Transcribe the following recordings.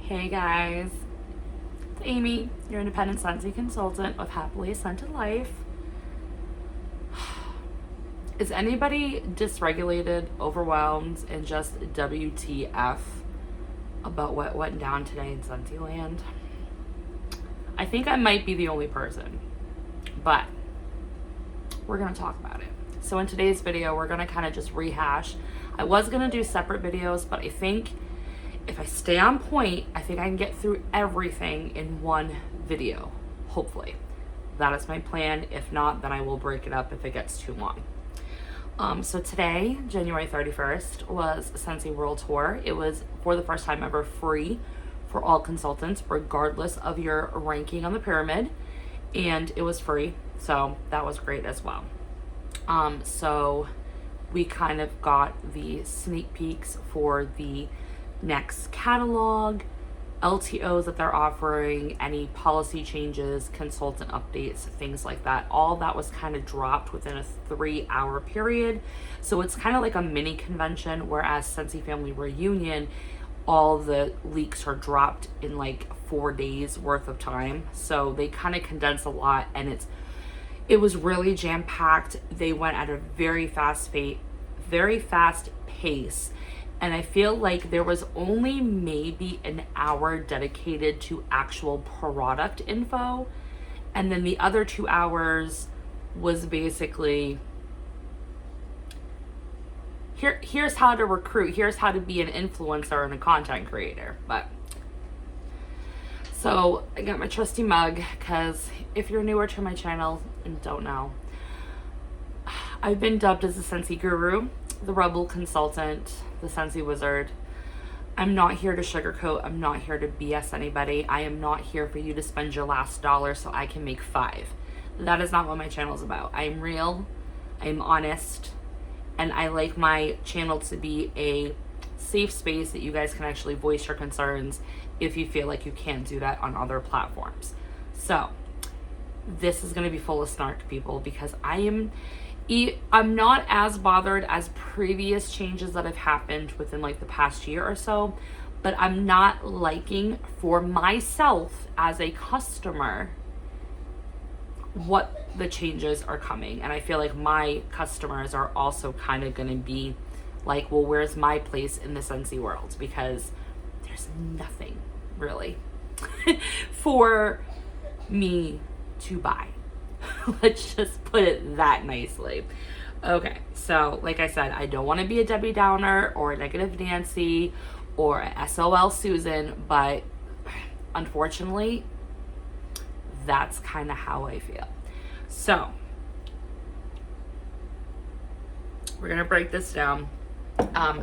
Hey guys, it's Amy, your independent Scentsy consultant of Happily Scented Life. Is anybody dysregulated, overwhelmed, and just WTF about what went down today in Scentsy land? I think I might be the only person, but we're going to talk about it. So in today's video, we're going to kind of just rehash. I was going to do separate videos, but I think if I stay on point, I think I can get through everything in one video, hopefully. That is my plan. If not, then I will break it up if it gets too long. So today, January 31st, was Scentsy World Tour. It was, for the first time ever, free for all consultants, regardless of your ranking on the pyramid. And it was free, so that was great as well. So we kind of got the sneak peeks for the next catalog, LTOs that they're offering, any policy changes, consultant updates, things like that. All that was kind of dropped within a 3-hour period. So it's kind of like a mini convention, whereas Scentsy Family Reunion, all the leaks are dropped in like 4 days worth of time. So they kind of condense a lot, and it was really jam-packed. They went at a very fast pace. And I feel like there was only maybe an hour dedicated to actual product info. And then the other 2 hours was basically, here's how to recruit. Here's how to be an influencer and a content creator. So I got my trusty mug, because if you're newer to my channel and don't know, I've been dubbed as the Scentsy Guru, the Rebel Consultant, the Scentsy Wizard. I'm not here to sugarcoat. I'm not here to BS anybody. I am not here for you to spend your last dollar so I can make 5. That is not what my channel is about. I'm real, I'm honest, and I like my channel to be a safe space that you guys can actually voice your concerns if you feel like you can't do that on other platforms. So this is going to be full of snark, people, because I'm not as bothered as previous changes that have happened within like the past year or so, but I'm not liking for myself as a customer what the changes are coming. And I feel like my customers are also kind of going to be like, well, where's my place in the Scentsy world? Because there's nothing really for me to buy. Let's just put it that nicely. Okay, so like I said, I don't want to be a Debbie Downer or a negative Nancy or a SOL Susan, but unfortunately, that's kind of how I feel. So we're going to break this down.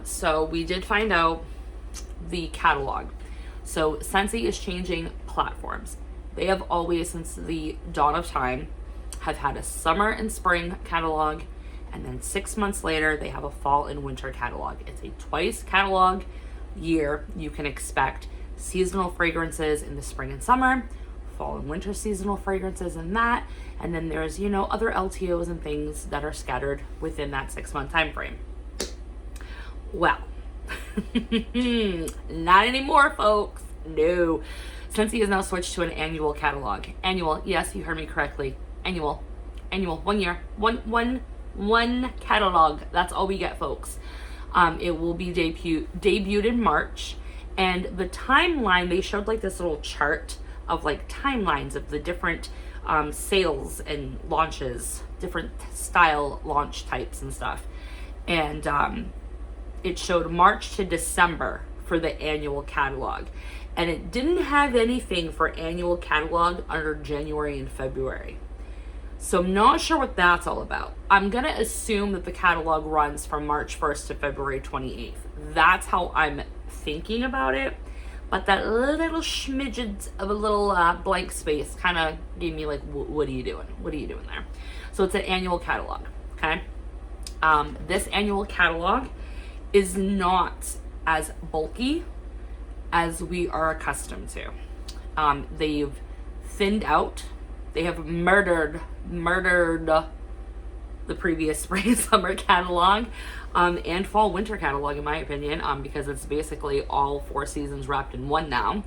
So we did find out the catalog. So Scentsy is changing platforms. They have always, since the dawn of time, have had a summer and spring catalog, and then 6 months later they have a fall and winter catalog. It's a twice catalog year. You can expect seasonal fragrances in the spring and summer, fall and winter seasonal fragrances in that, and then there's, you know, other LTOs and things that are scattered within that 6-month time frame. Well, not anymore, folks. No. Scentsy has now switched to an annual catalog. Annual, yes, you heard me correctly. Annual, 1 year, one catalog. That's all we get, folks. It will be debuted in March, and the timeline, they showed like this little chart of like timelines of the different sales and launches, different style launch types and stuff, and it showed March to December for the annual catalog, and it didn't have anything for annual catalog under January and February. So I'm not sure what that's all about. I'm going to assume that the catalog runs from March 1st to February 28th. That's how I'm thinking about it. But that little smidget of a little blank space kind of gave me like, what are you doing? What are you doing there? So it's an annual catalog, okay? This annual catalog is not as bulky as we are accustomed to. They've thinned out. They have murdered the previous spring and summer catalog, and fall winter catalog, in my opinion, because it's basically all 4 seasons wrapped in one now.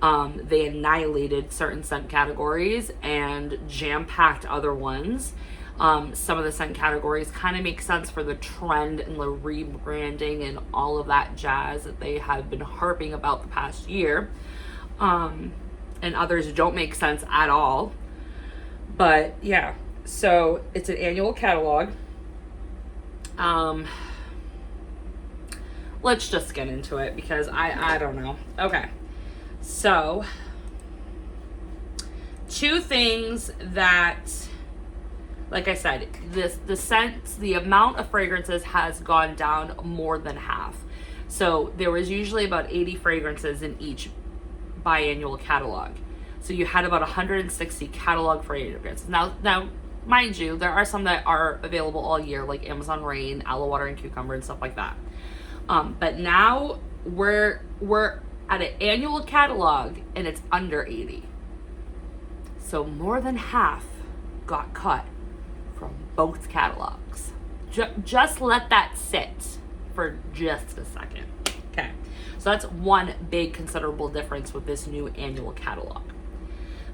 They annihilated certain scent categories and jam-packed other ones. Some of the scent categories kind of make sense for the trend and the rebranding and all of that jazz that they have been harping about the past year. And others don't make sense at all. But yeah, so it's an annual catalog. Let's just get into it because I don't know. Okay. So 2 things that, like I said, the scents, the amount of fragrances has gone down more than half. So there was usually about 80 fragrances in each biannual catalog. So you had about 160 catalog fragrances. Now, mind you, there are some that are available all year, like Amazon Rain, Aloe Water and Cucumber and stuff like that. But now we're at an annual catalog and it's under 80. So more than half got cut from both catalogs. Just let that sit for just a second. Okay, so that's one big considerable difference with this new annual catalog.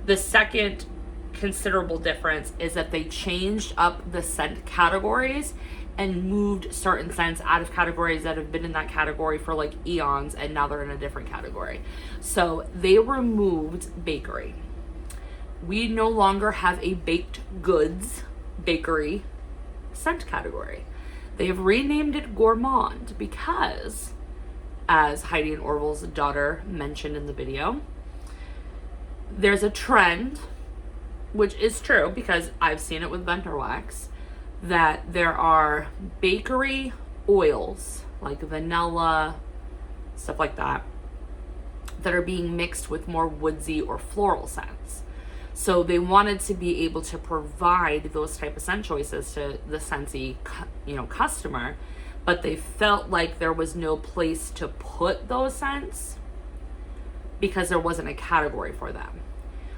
The second considerable difference is that they changed up the scent categories and moved certain scents out of categories that have been in that category for like eons, and now they're in a different category. So they removed bakery. We no longer have a baked goods bakery scent category. They have renamed it gourmand because, as Heidi and Orville's daughter mentioned in the video, there's a trend, which is true because I've seen it with Venter Wax, that there are bakery oils like vanilla, stuff like that, that are being mixed with more woodsy or floral scents. So they wanted to be able to provide those type of scent choices to the Scentsy, customer, but they felt like there was no place to put those scents because there wasn't a category for them.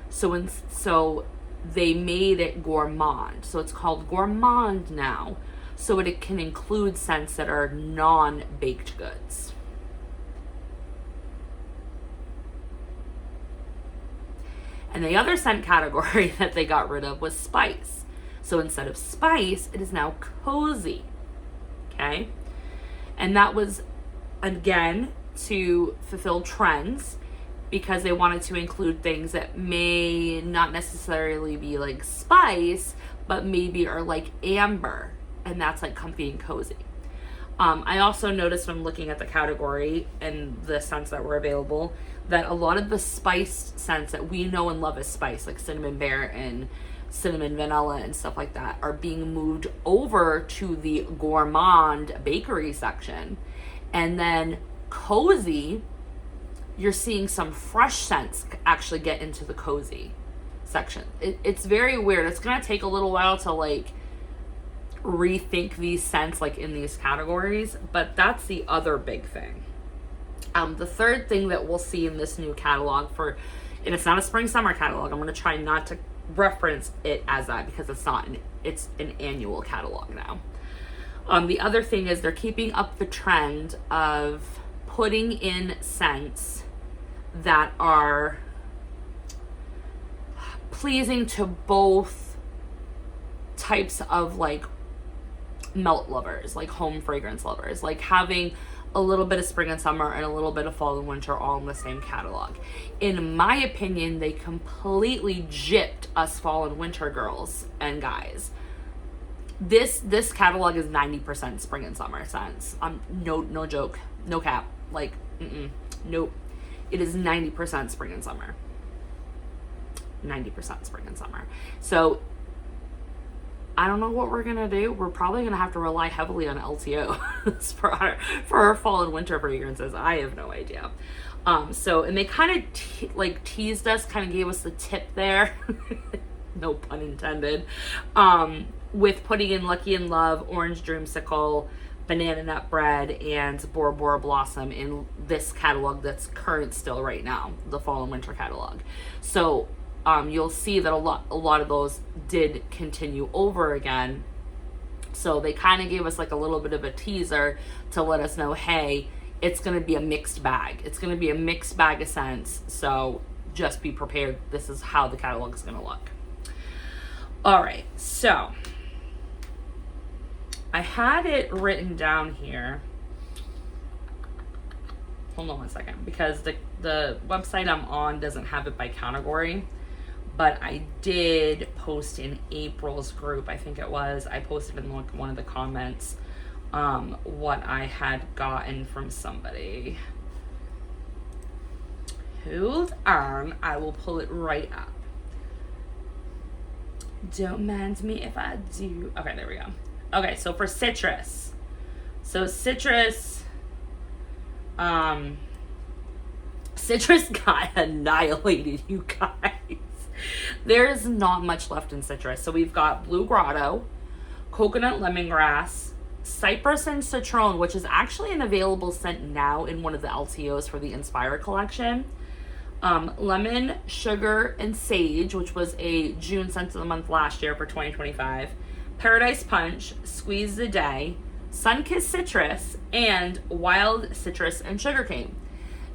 So they made it gourmand. So it's called gourmand now, so it can include scents that are non-baked goods. And the other scent category that they got rid of was spice. So instead of spice, it is now cozy. Okay? And that was, again, to fulfill trends, because they wanted to include things that may not necessarily be like spice, but maybe are like amber, and that's like comfy and cozy. I also noticed when looking at the category and the scents that were available that a lot of the spiced scents that we know and love as spice, like cinnamon bear and cinnamon vanilla and stuff like that, are being moved over to the gourmand bakery section. And then cozy, you're seeing some fresh scents actually get into the cozy section. It's very weird. It's gonna take a little while to like rethink these scents like in these categories, but that's the other big thing. The third thing that we'll see in this new catalog and it's not a spring summer catalog, I'm gonna try not to reference it as that because it's an annual catalog now. The other thing is they're keeping up the trend of putting in scents that are pleasing to both types of like melt lovers, like home fragrance lovers, like having a little bit of spring and summer and a little bit of fall and winter all in the same catalog. In my opinion, they completely gypped us fall and winter girls and guys. This catalog is 90% spring and summer scents. No joke, no cap. Like, nope. It is 90% spring and summer. 90% spring and summer. So I don't know what we're gonna do. We're probably gonna have to rely heavily on LTO for our fall and winter fragrances. I have no idea. And they kind of teased us, kind of gave us the tip there. No pun intended. With putting in Lucky in Love, Orange Dreamsicle, Banana Nut Bread, and Bora Bora Blossom in this catalog that's current still right now, the fall and winter catalog. So you'll see that a lot of those did continue over again So they kind of gave us like a little bit of a teaser to let us know, hey, it's going to be a mixed bag. It's going to be a mixed bag of scents. So just be prepared. This is how the catalog is going to look. All right. So I had it written down here. Hold on one second, because the website I'm on doesn't have it by category. But I did post in April's group, I think it was. I posted in one of the comments what I had gotten from somebody. Hold on, I will pull it right up. Don't mind me if I do. Okay, there we go. Okay, so for citrus. So citrus got annihilated, you guys. There's not much left in citrus. So we've got Blue Grotto, Coconut Lemongrass, Cypress and Citron, which is actually an available scent now in one of the LTOs for the Inspire collection. Lemon, Sugar, and Sage, which was a June scent of the month last year for 2025. Paradise Punch, Squeeze the Day, Sunkissed Citrus, and Wild Citrus and Sugarcane.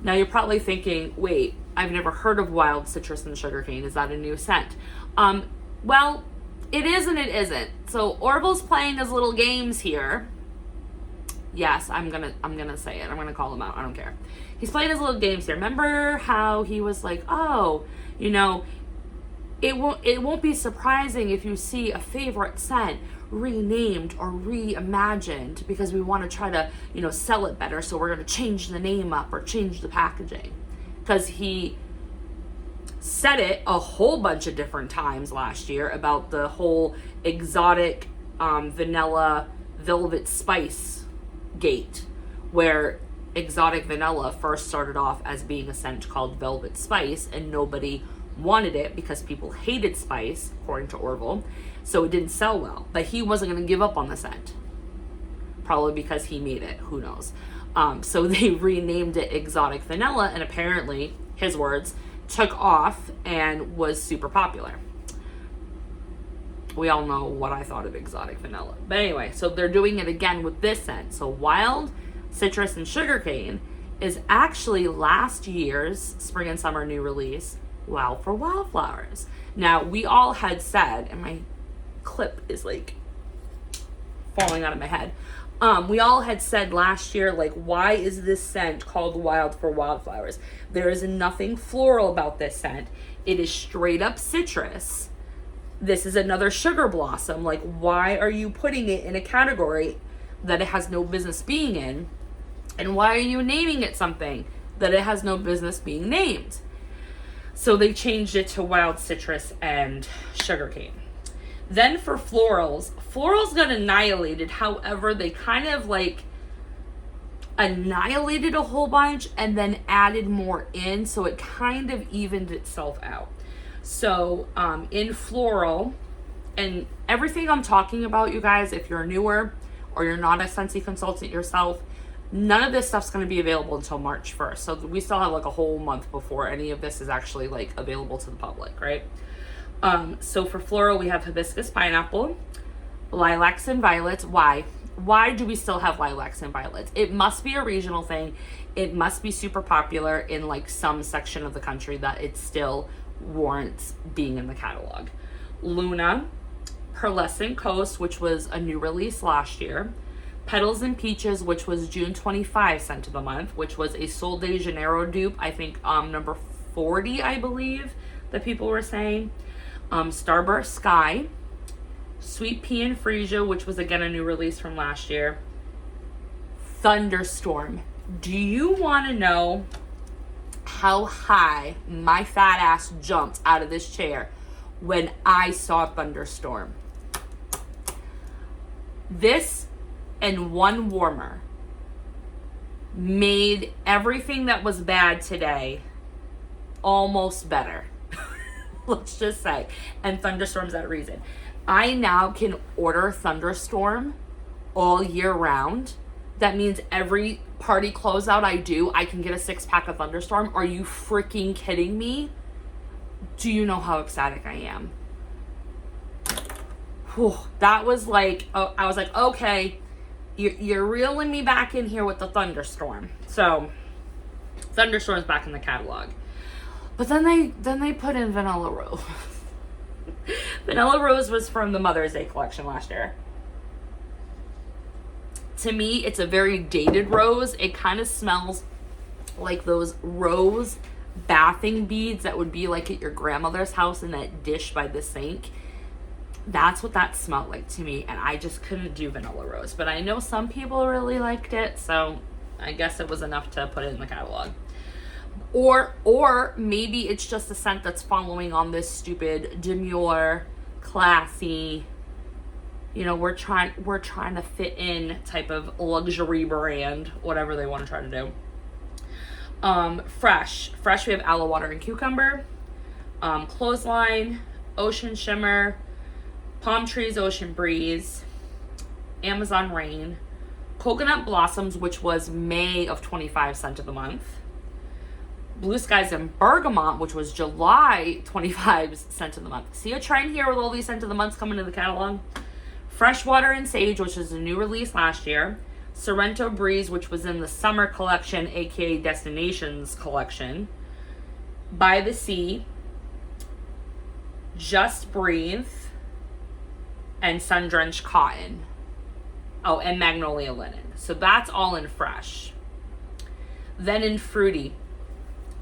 Now you're probably thinking, wait, I've never heard of Wild Citrus and Sugarcane. Is that a new scent? Well, it is and it isn't. So Orville's playing his little games here. Yes, I'm gonna say it. I'm gonna call him out. I don't care. He's playing his little games here. Remember how he was like, oh, you know, it won't be surprising if you see a favorite scent renamed or reimagined because we want to try to, you know, sell it better. So we're going to change the name up or change the packaging. Because he said it a whole bunch of different times last year about the whole exotic vanilla velvet spice gate, where exotic vanilla first started off as being a scent called velvet spice, and nobody wanted it because people hated spice, according to Orville, so it didn't sell well. But he wasn't going to give up on the scent, probably because he made it, who knows. So they renamed it exotic vanilla, and apparently, his words, took off and was super popular. We all know what I thought of exotic vanilla. But anyway, so they're doing it again with this scent. So Wild Citrus and Sugarcane is actually last year's spring and summer new release, Wow for Wildflowers. Now, we all had said, and my clip is like falling out of my head. We all had said last year, like, why is this scent called Wild for Wildflowers? There is nothing floral about this scent. It is straight up citrus. This is another sugar blossom. Like, why are you putting it in a category that it has no business being in? And why are you naming it something that it has no business being named? So they changed it to Wild Citrus and Sugarcane. Then for florals got annihilated. However, they kind of like annihilated a whole bunch and then added more in, so it kind of evened itself out. So in floral, and everything I'm talking about, you guys, if you're newer or you're not a Scentsy consultant yourself, none of this stuff's going to be available until March 1st. So we still have like a whole month before any of this is actually like available to the public, right? So for floral, we have hibiscus pineapple, lilacs and violets. Why? Why do we still have lilacs and violets? It must be a regional thing. It must be super popular in like some section of the country that it still warrants being in the catalog. Luna, Pearlescent Coast, which was a new release last year. Petals and Peaches, which was June 25 scent of the month, which was a Sol de Janeiro dupe. I think number 40, I believe, that people were saying. Starburst Sky, Sweet Pea and Freesia, which was again a new release from last year. Thunderstorm. Do you want to know how high my fat ass jumped out of this chair when I saw Thunderstorm? This and one warmer made everything that was bad today almost better. Let's just say. And Thunderstorm's that reason. I now can order Thunderstorm all year round. That means every party closeout I do, I can get a 6-pack of Thunderstorm. Are you freaking kidding me? Do you know how ecstatic I am? whew, that was like, oh, I was like, okay, you're reeling me back in here with the thunderstorm. So thunderstorm's back in the catalog. But then they put in Vanilla Rose. Vanilla Rose was from the Mother's Day collection last year. To me, it's a very dated rose. It kind of smells like those rose bathing beads that would be like at your grandmother's house in that dish by the sink. That's what that smelled like to me, and I just couldn't do Vanilla Rose. But I know some people really liked it, so I guess it was enough to put it in the catalog. Or maybe it's just a scent that's following on this stupid demure, classy, you know, we're trying to fit in type of luxury brand, whatever they want to try to do. Fresh, we have Aloe Water and Cucumber, Clothesline, Ocean Shimmer, Palm Trees, Ocean Breeze, Amazon Rain, Coconut Blossoms, which was May of 25 scent of the month, Blue Skies and Bergamot, which was July 25 scent of the month. See a trend here with all these scent of the months coming to the catalog? Freshwater and Sage, which is a new release last year. Sorrento Breeze, which was in the summer collection, aka Destinations collection. By the Sea, Just Breathe, and Sun Drenched Cotton. Oh, and Magnolia Linen. So that's all in fresh. Then in fruity,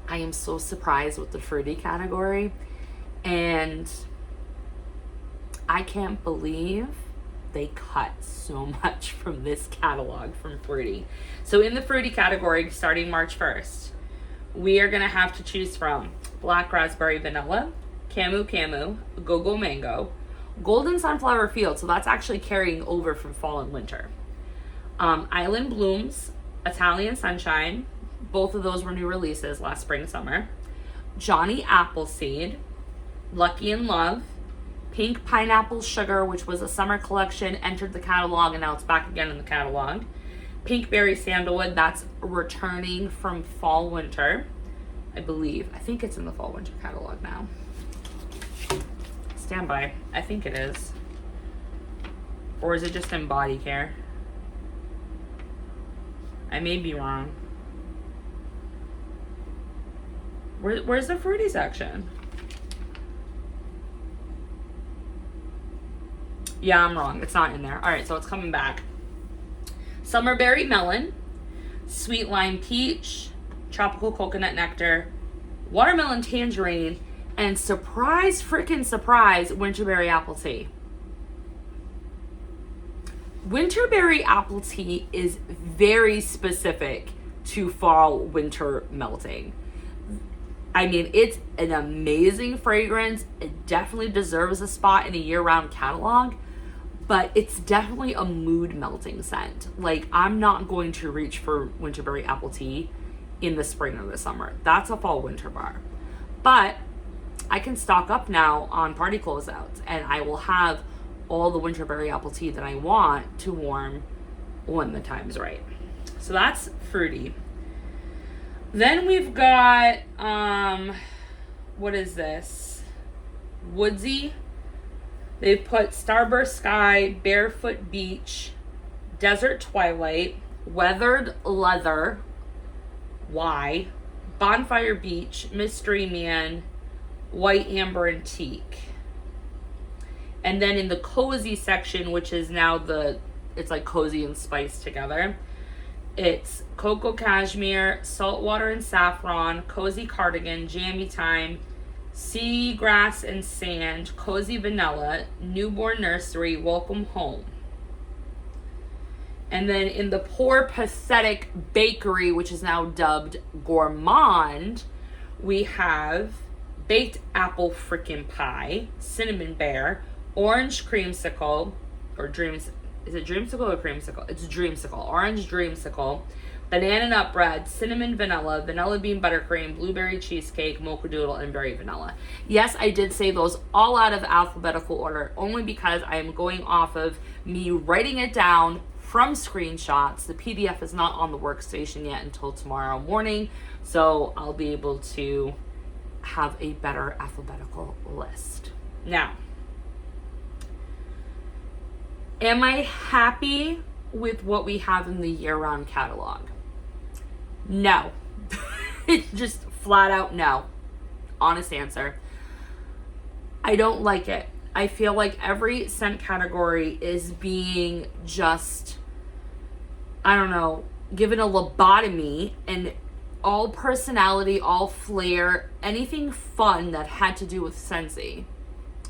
I am so surprised with the fruity category, and I can't believe they cut so much from this catalog from fruity. So in the fruity category, starting March 1st, we are going to have to choose from Black Raspberry Vanilla, Camu Camu, Go-Go Mango, Golden Sunflower Field, so that's actually carrying over from fall and winter, Island Blooms, Italian Sunshine, both of those were new releases last spring, summer, Johnny Appleseed, Lucky in Love, Pink Pineapple Sugar, which was a summer collection, entered the catalog, and now it's back again in the catalog. Pink Berry Sandalwood, that's returning from fall winter, I believe. I think it's in the fall winter catalog now. Stand by. I think it is. Or is it just in body care? I may be wrong. Where's the fruity section? Yeah, I'm wrong. It's not in there. All right, so it's coming back. Summer Berry Melon, Sweet Lime Peach, Tropical Coconut Nectar, Watermelon Tangerine, and surprise, freaking surprise, Winterberry Apple Tea. Winterberry Apple Tea is very specific to fall winter melting. I mean, it's an amazing fragrance. It definitely deserves a spot in a year-round catalog, but it's definitely a mood melting scent. Like, I'm not going to reach for Winterberry Apple Tea in the spring or the summer. That's a fall winter bar. But I can stock up now on party closeouts, and I will have all the Winterberry Apple Tea that I want to warm when the time's right. So that's fruity. Then we've got, what is this? Woodsy. They've put Starburst Sky, Barefoot Beach, Desert Twilight, Weathered Leather, Y, Bonfire Beach, Mystery Man, White Amber and Teak. And then in the cozy section, which is now it's like cozy and spice together, it's Cocoa Cashmere, Saltwater and Saffron, Cozy Cardigan, Jammy Time, Seagrass and Sand, Cozy Vanilla, Newborn Nursery, Welcome Home. And then in the Poor Pathetic Bakery, which is now dubbed Gourmand, we have Baked Apple Frickin' Pie, Cinnamon Bear, Orange Creamsicle, or Dreams, is it Dreamsicle or Creamsicle? It's Dreamsicle, Orange Dreamsicle, Banana Nut Bread, Cinnamon Vanilla, Vanilla Bean Buttercream, Blueberry Cheesecake, Mocha Doodle, and Berry Vanilla. Yes, I did say those all out of alphabetical order, only because I am going off of me writing it down from screenshots. The PDF is not on the workstation yet until tomorrow morning, so I'll be able to have a better alphabetical list. Now, Am I happy with what we have in the year-round catalog? No. It's just flat out no. Honest answer. I don't like it. I feel like every scent category is being just, I don't know, given a lobotomy, and all personality, all flair, anything fun that had to do with Scentsy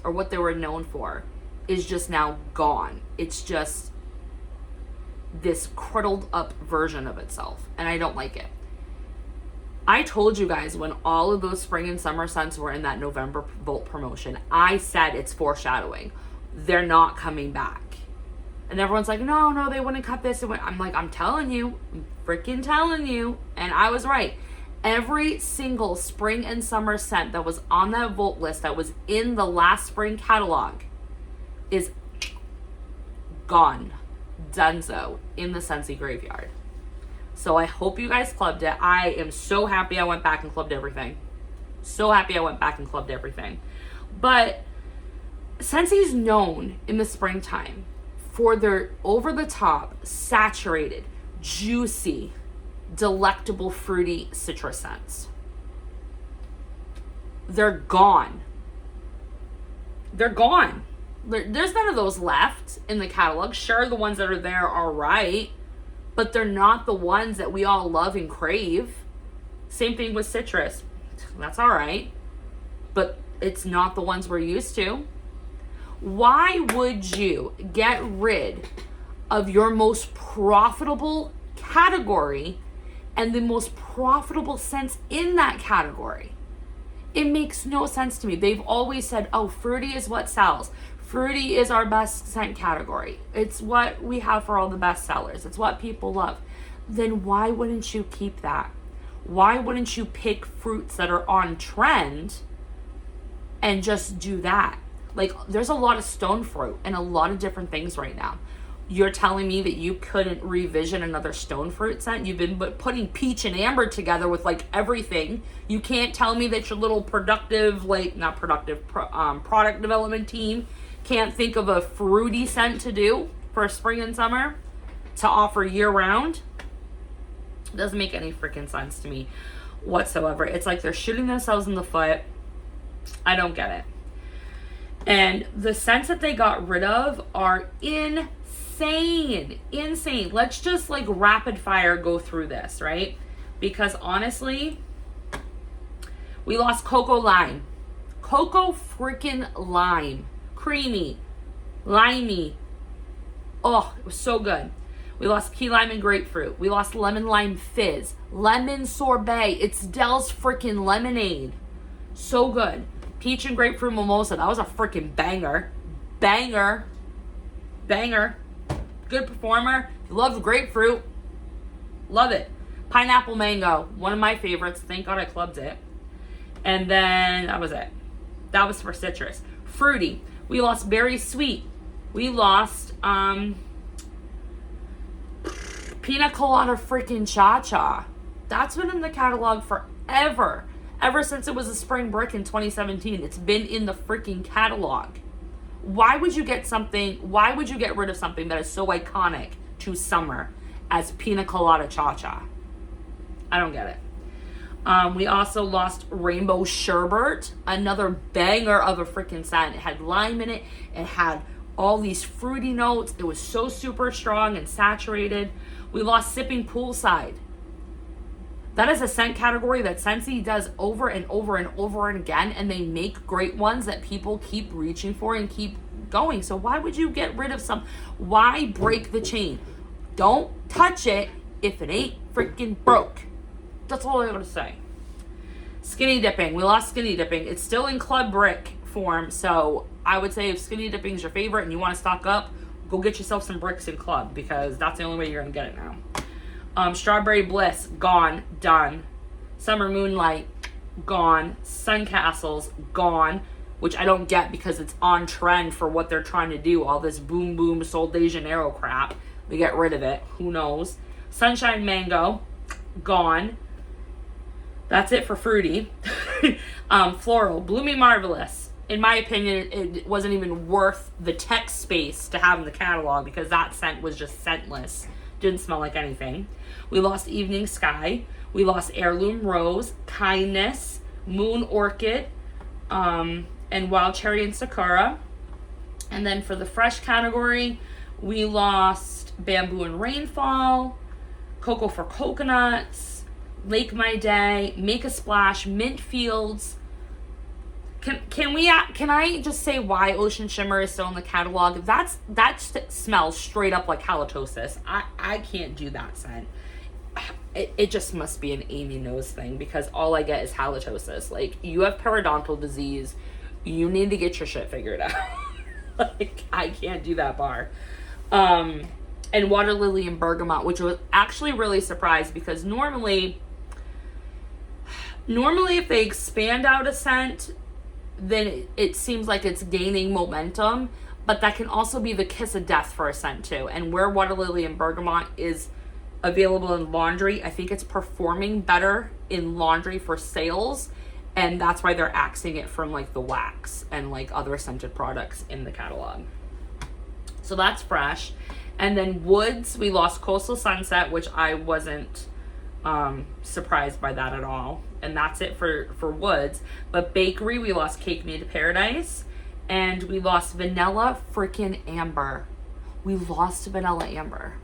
or what they were known for is just now gone. It's just this crudled up version of itself, and I don't like it. I told you guys when all of those spring and summer scents were in that November Volt promotion, I said it's foreshadowing. They're not coming back. And everyone's like, no, they wouldn't cut this. I'm like, I'm telling you, I'm freaking telling you. And I was right. Every single spring and summer scent that was on that Volt list that was in the last spring catalog is gone, donezo, in the Scentsy graveyard. So I hope you guys clubbed it. I am so happy I went back and clubbed everything. But Scentsy's known in the springtime for their over-the-top, saturated, juicy, delectable, fruity citrus scents. They're gone. There's none of those left in the catalog. Sure, the ones that are there are right, but they're not the ones that we all love and crave. Same thing with citrus. That's all right, but it's not the ones we're used to. Why would you get rid of your most profitable category and the most profitable scents in that category? It makes no sense to me. They've always said, oh, fruity is what sells. Fruity is our best scent category. It's what we have for all the best sellers. It's what people love. Then why wouldn't you keep that? Why wouldn't you pick fruits that are on trend and just do that? Like, there's a lot of stone fruit and a lot of different things right now. You're telling me that you couldn't revision another stone fruit scent? You've been putting peach and amber together with like everything. You can't tell me that your little product development team can't think of a fruity scent to do for spring and summer to offer year round. It doesn't make any freaking sense to me whatsoever. It's like they're shooting themselves in the foot. I don't get it. And the scents that they got rid of are insane. Let's just like rapid fire go through this, right? Because honestly, we lost Cocoa Lime. Cocoa freaking Lime. Creamy. Limey. Oh, it was so good. We lost Key Lime and Grapefruit. We lost Lemon Lime Fizz. Lemon Sorbet. It's Dell's freaking lemonade. So good. Peach and Grapefruit Mimosa. That was a freaking banger. Banger. Good performer. You love the grapefruit. Love it. Pineapple Mango. One of my favorites. Thank God I clubbed it. And then that was it. That was for citrus. Fruity. We lost Berry Sweet. We lost Pina Colada freaking Cha-Cha. That's been in the catalog forever. Ever since it was a spring brick in 2017, it's been in the freaking catalog. Why would you get rid of something that is so iconic to summer as Pina Colada Cha-Cha? I don't get it. We also lost Rainbow Sherbet, another banger of a freaking scent. It had lime in it. It had all these fruity notes. It was so super strong and saturated. We lost Sipping Poolside. That is a scent category that Scentsy does over and over and over and again, and they make great ones that people keep reaching for and keep going. So why would you get rid of some? Why break the chain? Don't touch it if it ain't freaking broke. That's all I gotta say. Skinny Dipping. We lost Skinny Dipping. It's still in Club Brick form, so I would say if Skinny Dipping is your favorite and you want to stock up, go get yourself some bricks in Club, because that's the only way you're gonna get it now. Strawberry Bliss, gone, done. Summer Moonlight, gone. Sun Castles, gone, which I don't get because it's on trend for what they're trying to do. All this boom boom Sol de Janeiro crap. We get rid of it. Who knows? Sunshine Mango, gone. That's it for fruity. Floral, Blooming Marvelous, in my opinion, it wasn't even worth the text space to have in the catalog because that scent was just scentless. Didn't smell like anything. We lost Evening Sky. We lost Heirloom Rose, Kindness, Moon Orchid, and Wild Cherry and Sakura. And then for the fresh category, we lost Bamboo and Rainfall, Cocoa for Coconuts, Lake My Day, Make a Splash, Mint Fields. Can I just say why Ocean Shimmer is still in the catalog? That smells straight up like halitosis. I can't do that scent. It just must be an Amy Nose thing because all I get is halitosis. Like, you have periodontal disease. You need to get your shit figured out. Like, I can't do that bar. And Water Lily and Bergamot, which was actually really surprised because normally if they expand out a scent, then it seems like it's gaining momentum, but that can also be the kiss of death for a scent too. And where Water Lily and Bergamot is available in laundry, I think it's performing better in laundry for sales, and that's why they're axing it from like the wax and like other scented products in the catalog. So that's fresh. And then Woods, we lost Coastal Sunset, which I wasn't surprised by that at all. And that's it for Woods. But Bakery, we lost Cake Made to Paradise. And we lost Vanilla freaking Amber. We lost Vanilla Amber.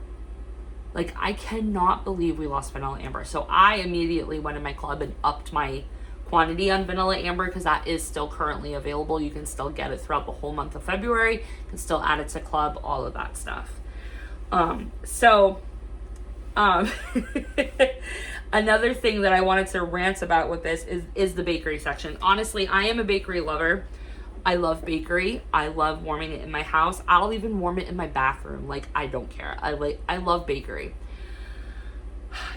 Like, I cannot believe we lost Vanilla Amber. So I immediately went in my club and upped my quantity on Vanilla Amber because that is still currently available. You can still get it throughout the whole month of February. You can still add it to club, all of that stuff. Another thing that I wanted to rant about with this is the bakery section. Honestly, I am a bakery lover. I love bakery. I love warming it in my house. I'll even warm it in my bathroom. Like, I don't care. I love bakery.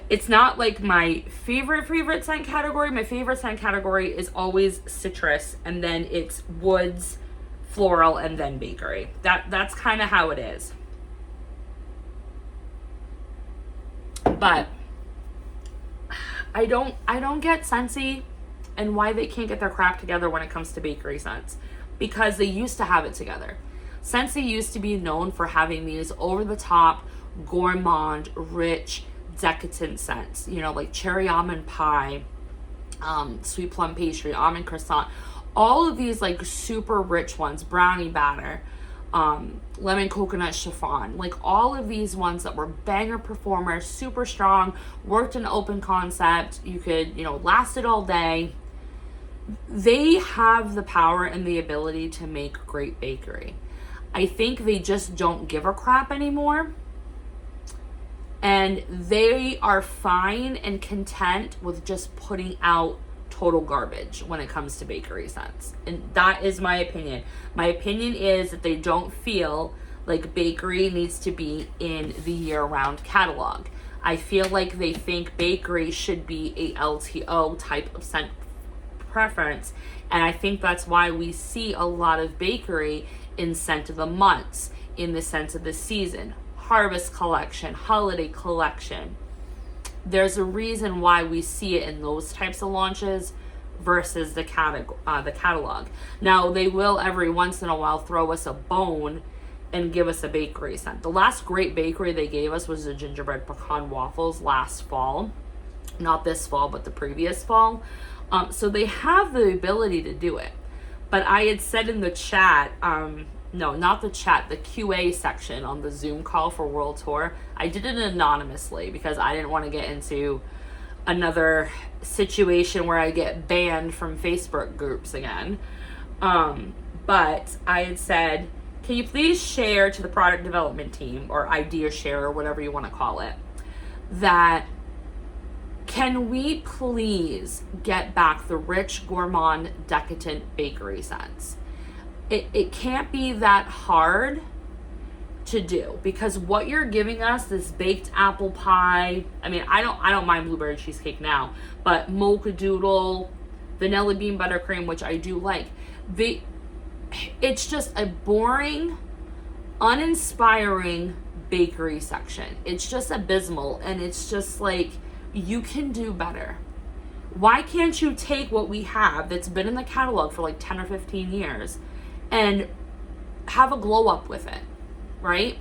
It's not like my favorite scent category. My favorite scent category is always citrus, and then it's woods, floral, and then bakery. That's kind of how it is. But I don't get Scentsy and why they can't get their crap together when it comes to bakery scents, because they used to have it together. Scentsy used to be known for having these over-the-top, gourmand, rich, decadent scents. You know, like cherry almond pie, sweet plum pastry, almond croissant. All of these like super rich ones, brownie batter, lemon coconut chiffon. Like all of these ones that were banger performers, super strong, worked in open concept. You could, last it all day. They have the power and the ability to make great bakery. I think they just don't give a crap anymore. And they are fine and content with just putting out total garbage when it comes to bakery scents. And that is my opinion. My opinion is that they don't feel like bakery needs to be in the year-round catalog. I feel like they think bakery should be a LTO type of scent preference, and I think that's why we see a lot of bakery in scent of the months, in the scent of the season, harvest collection, holiday collection. There's a reason why we see it in those types of launches versus the catalog. Now, they will every once in a while throw us a bone and give us a bakery scent. The last great bakery they gave us was the gingerbread pecan waffles last fall. Not this fall, but the previous fall. So they have the ability to do it. But I had said in the chat, no, not the chat, the QA section on the Zoom call for World Tour, I did it anonymously because I didn't want to get into another situation where I get banned from Facebook groups again. But I had said, can you please share to the product development team, or idea share, or whatever you want to call it, that can we please get back the rich, gourmand, decadent bakery scents? It can't be that hard to do, because what you're giving us, this baked apple pie, I mean, I don't mind blueberry cheesecake now, but mocha doodle, vanilla bean buttercream, which I do like, it's just a boring, uninspiring bakery section. It's just abysmal, and it's just like, you can do better. Why can't you take what we have that's been in the catalog for like 10 or 15 years and have a glow up with it, right?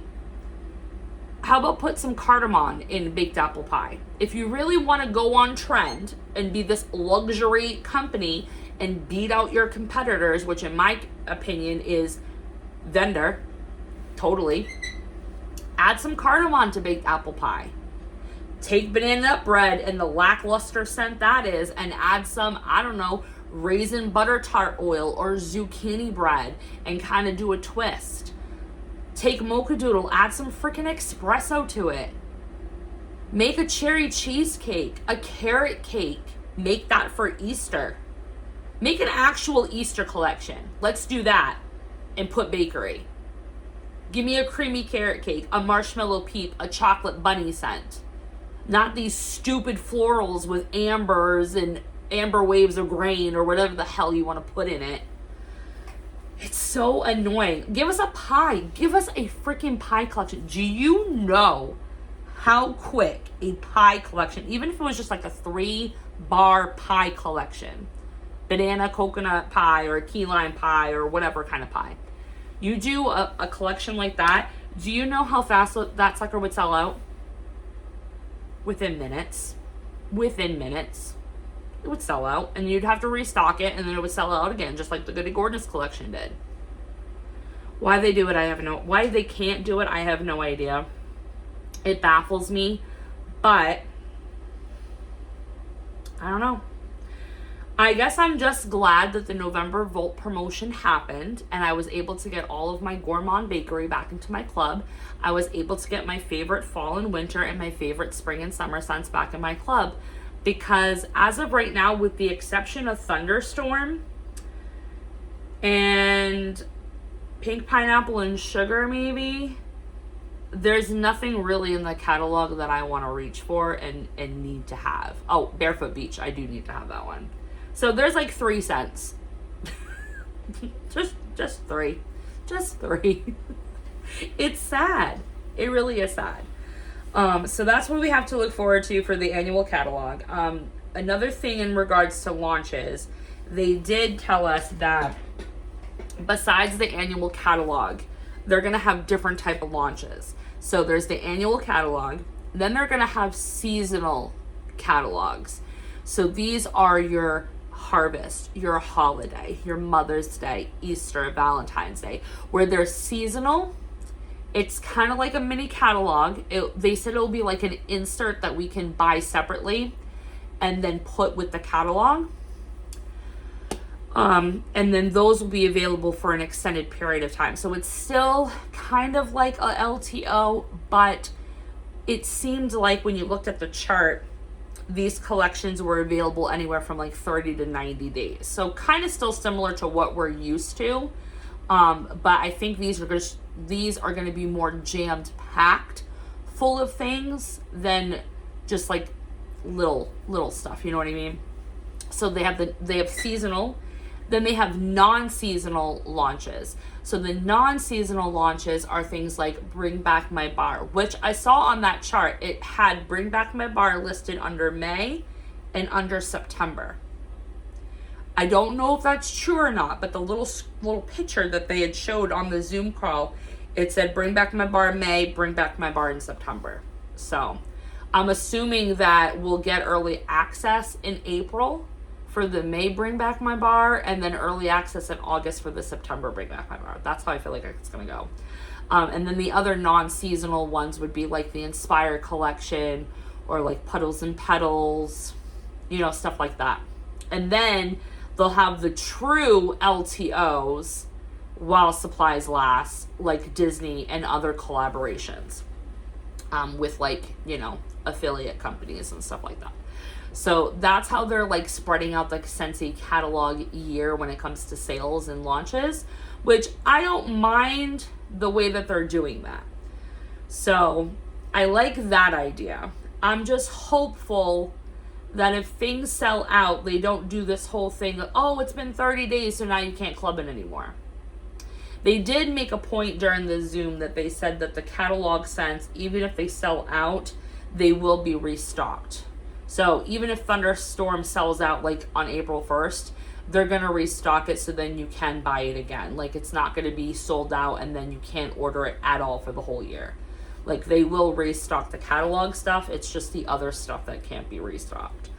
How about put some cardamom in baked apple pie? If you really want to go on trend and be this luxury company and beat out your competitors, which in my opinion is vendor, totally, add some cardamom to baked apple pie. Take banana nut bread and the lackluster scent that is and add some, I don't know, raisin butter tart oil or zucchini bread and kind of do a twist. Take mocha doodle, add some freaking espresso to it. Make a cherry cheesecake, a carrot cake. Make that for Easter. Make an actual Easter collection. Let's do that and put bakery. Give me a creamy carrot cake, a marshmallow peep, a chocolate bunny scent. Not these stupid florals with ambers and amber waves of grain or whatever the hell you want to put in it. It's so annoying. Give us a pie. Give us a freaking pie collection. Do you know how quick a pie collection, even if it was just like a 3-bar pie collection, banana coconut pie or a key lime pie or whatever kind of pie, you do a collection like that, do you know how fast that sucker would sell out? Within minutes. Within minutes. It would sell out, and you'd have to restock it, and then it would sell out again, just like the Goody Gordon's collection did. Why they do it, why they can't do it, I have no idea. It baffles me, but I don't know. I guess I'm just glad that the November Volt promotion happened, and I was able to get all of my gourmand bakery back into my club. I was able to get my favorite fall and winter and my favorite spring and summer scents back in my club. Because as of right now, with the exception of Thunderstorm and Pink Pineapple and Sugar maybe, there's nothing really in the catalog that I want to reach for and need to have. Oh, Barefoot Beach, I do need to have that one. So there's like 3 scents. just 3. Just 3. It's sad. It really is sad. So that's what we have to look forward to for the annual catalog. Another thing in regards to launches, they did tell us that besides the annual catalog, they're going to have different type of launches. So there's the annual catalog, then they're going to have seasonal catalogs. So these are your harvest, your holiday, your Mother's Day, Easter, Valentine's Day, where they're seasonal. It's kind of like a mini catalog. They said it'll be like an insert that we can buy separately and then put with the catalog. And then those will be available for an extended period of time. So it's still kind of like a LTO, but it seemed like when you looked at the chart, these collections were available anywhere from like 30 to 90 days. So kind of still similar to what we're used to. But I think these are going to be more jammed packed full of things than just like little stuff, you know what I mean? So they have seasonal, then they have non-seasonal launches. So the non-seasonal launches are things like Bring Back My Bar, which I saw on that chart. It had Bring Back My Bar listed under May and under September. I don't know if that's true or not, but the little picture that they had showed on the Zoom call, it said Bring Back My Bar in May, Bring Back My Bar in September. So I'm assuming that we'll get early access in April for the May Bring Back My Bar, and then early access in August for the September Bring Back My Bar. That's how I feel like it's going to go. And then the other non-seasonal ones would be like the Inspire collection or like Puddles and Petals, stuff like that. And then they'll have the true LTOs while supplies last, like Disney and other collaborations with affiliate companies and stuff like that. So that's how they're like spreading out the Scentsy catalog year when it comes to sales and launches, which I don't mind the way that they're doing that. So I like that idea. I'm just hopeful that if things sell out, they don't do this whole thing of, oh, it's been 30 days, so now you can't club it anymore. They did make a point during the Zoom that they said that the catalog scents, even if they sell out, they will be restocked. So even if Thunderstorm sells out like on April 1st, they're going to restock it so then you can buy it again. Like, it's not going to be sold out and then you can't order it at all for the whole year. Like, they will restock the catalog stuff. It's just the other stuff that can't be restocked.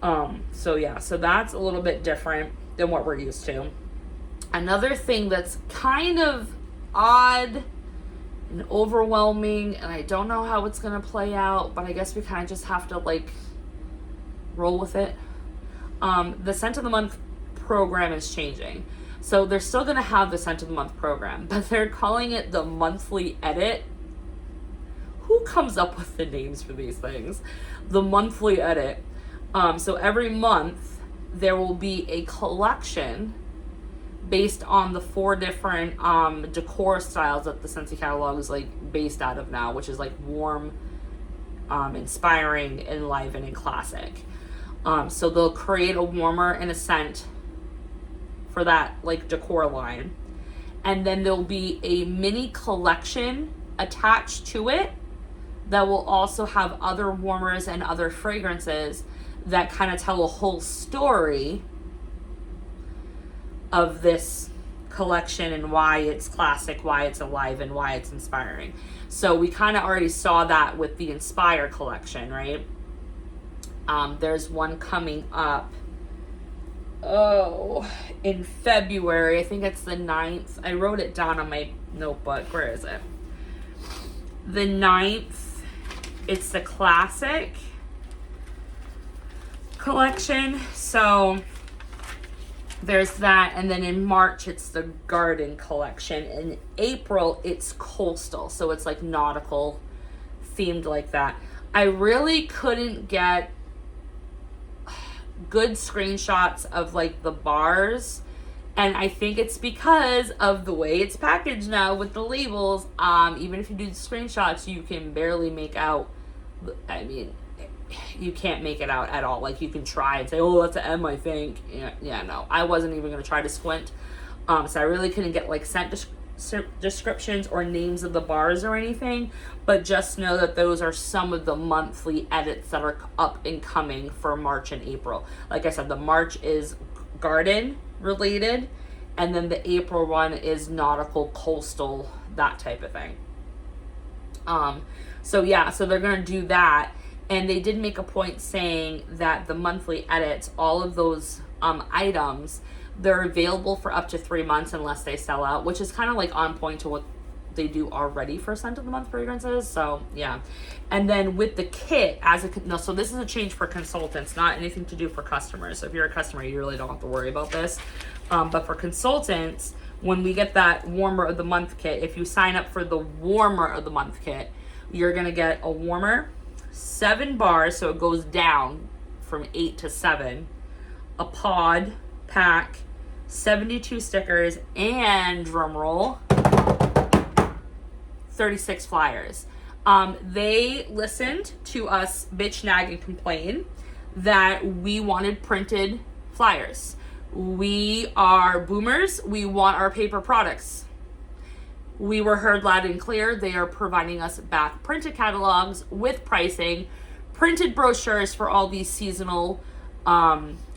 So yeah, so that's a little bit different than what we're used to. Another thing that's kind of odd and overwhelming, and I don't know how it's going to play out, but I guess we kind of just have to like roll with it. The Scent of the Month program is changing. So they're still going to have the Scent of the Month program, but they're calling it the monthly edit. Who comes up with the names for these things? The monthly edit. So every month there will be a collection based on the 4 different decor styles that the Scentsy catalog is like based out of now, which is like warm, inspiring, enliven, and classic. So they'll create a warmer and a scent for that like decor line, and then there'll be a mini collection attached to it that will also have other warmers and other fragrances that kind of tell a whole story of this collection and why it's classic, why it's alive, and why it's inspiring. So we kind of already saw that with the Inspire collection, right? There's one coming up, in February. I think it's the 9th. I wrote it down on my notebook. Where is it? The 9th. It's the classic collection. So there's that. And then in March, it's the garden collection. In April, it's coastal. So it's like nautical themed like that. I really couldn't get good screenshots of like the bars, and I think it's because of the way it's packaged now with the labels. Even if you do the screenshots, you can barely make out. I mean, you can't make it out at all. Like, you can try and say, oh, that's an M, I think. Yeah, no, I wasn't even going to try to squint. So I really couldn't get like scent descriptions or names of the bars or anything, but just know that those are some of the monthly edits that are up and coming for March and April. Like I said, the March is garden related, and then the April one is nautical, coastal, that type of thing. So yeah, so they're going to do that. And they did make a point saying that the monthly edits, all of those items, they're available for up to 3 months unless they sell out, which is kind of like on point to what they do already for Scent of the Month fragrances. So yeah. And then with the kit, so this is a change for consultants, not anything to do for customers. So if you're a customer, you really don't have to worry about this. But for consultants, when we get that Warmer of the Month kit, if you sign up for the Warmer of the Month kit, you're going to get a warmer, 7 bars, so it goes down from 8 to 7, a pod pack, 72 stickers, and drum roll, 36 flyers. They listened to us bitch, nag, and complain that we wanted printed flyers. We are boomers. We want our paper products. We were heard loud and clear. They are providing us back printed catalogs with pricing, printed brochures for all these seasonal